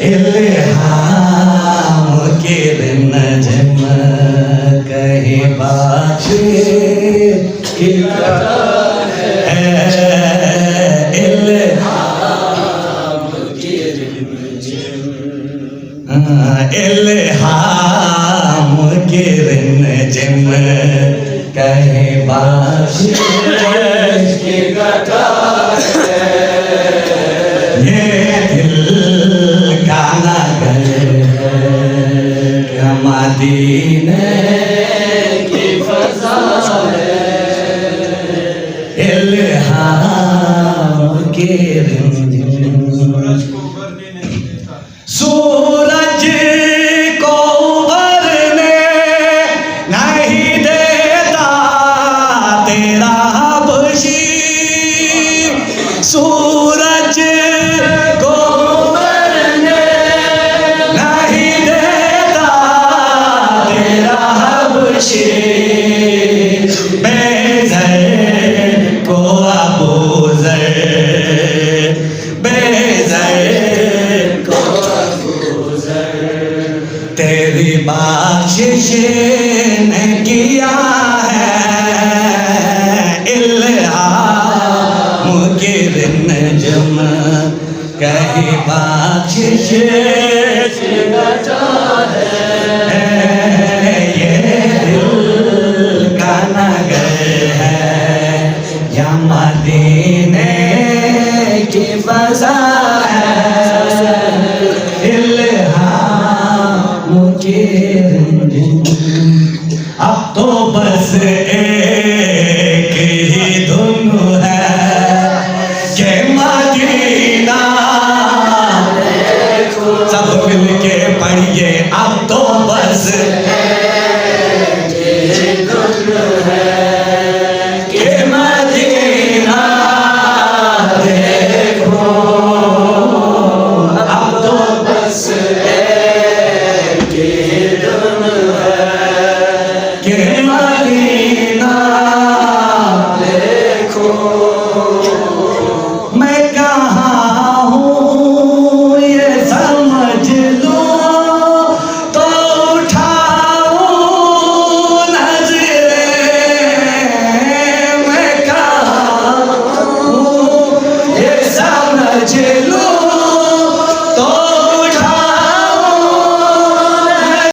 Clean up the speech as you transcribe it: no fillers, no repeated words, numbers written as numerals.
इल्हाम के नजम कहे बाछे की इल्हाम के नजम कहे बाछे की गटा ये दिल का नगर मदीने की फज़ा है इल्हाम के सूरज को उभरने नहीं देता तेरा बशी सूरज को उभरने नहीं देता तेरा बशी बेज़र को अबूज़र बेज़र को अबूज़र तेरी बख्शिश ने किया है इल्हाम के नजम कहीं बख्शिश से बचा है ये दिल का नगर है या मदीने की फज़ा है इल्हाम के अब तो बस एक ही धुन है कि मदीना सब मिलके पढ़िए अब तो बस एक ही धुन है कि मदीना